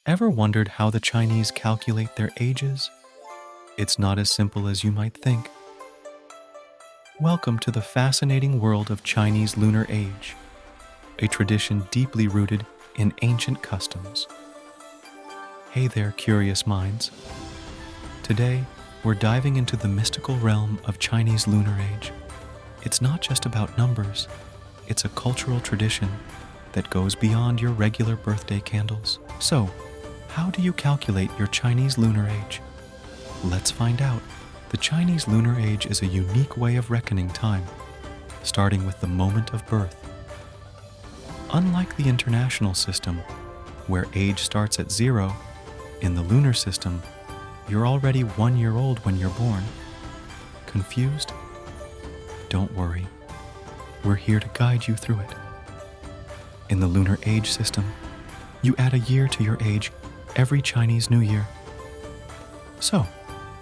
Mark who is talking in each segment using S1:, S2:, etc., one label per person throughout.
S1: Ever wondered how the Chinese calculate their ages? It's not as simple as you might think. Welcome to the fascinating world of Chinese Lunar Age, a tradition deeply rooted in ancient customs. Hey there, curious minds. Today, we're diving into the mystical realm of Chinese Lunar Age. It's not just about numbers, it's a cultural tradition that goes beyond your regular birthday candles. So, how do you calculate your Chinese Lunar Age? Let's find out. The Chinese Lunar Age is a unique way of reckoning time, starting with the moment of birth. Unlike the international system, where age starts at 0, in the lunar system, you're already 1 year old when you're born. Confused? Don't worry. We're here to guide you through it. In the lunar age system, you add a year to your age every Chinese New Year. So,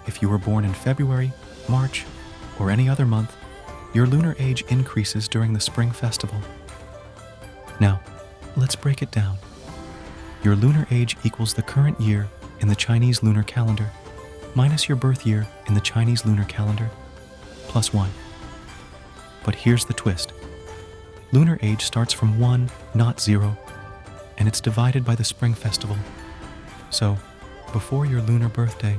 S1: if you were born in February, March, or any other month, your lunar age increases during the Spring Festival. Now, let's break it down. Your lunar age equals the current year in the Chinese lunar calendar, minus your birth year in the Chinese lunar calendar, plus 1. But here's the twist. Lunar age starts from 1, not 0, and it's divided by the Spring Festival. So, before your lunar birthday,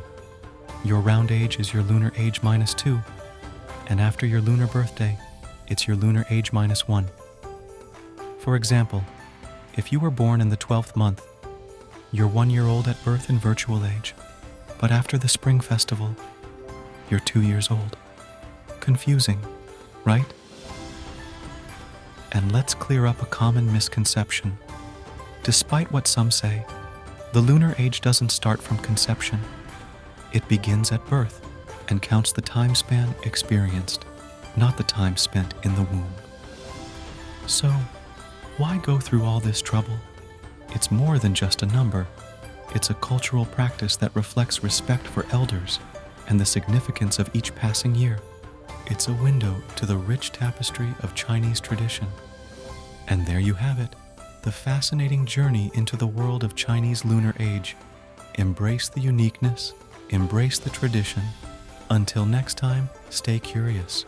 S1: your round age is your lunar age minus 2, and after your lunar birthday, it's your lunar age minus 1. For example, if you were born in the 12th month, you're 1 year old at birth in virtual age, but after the Spring Festival, you're 2 years old. Confusing, right? And let's clear up a common misconception. Despite what some say, the lunar age doesn't start from conception. It begins at birth and counts the time span experienced, not the time spent in the womb. So, why go through all this trouble? It's more than just a number. It's a cultural practice that reflects respect for elders and the significance of each passing year. It's a window to the rich tapestry of Chinese tradition. And there you have it, the fascinating journey into the world of Chinese Lunar Age. Embrace the uniqueness, embrace the tradition. Until next time, stay curious.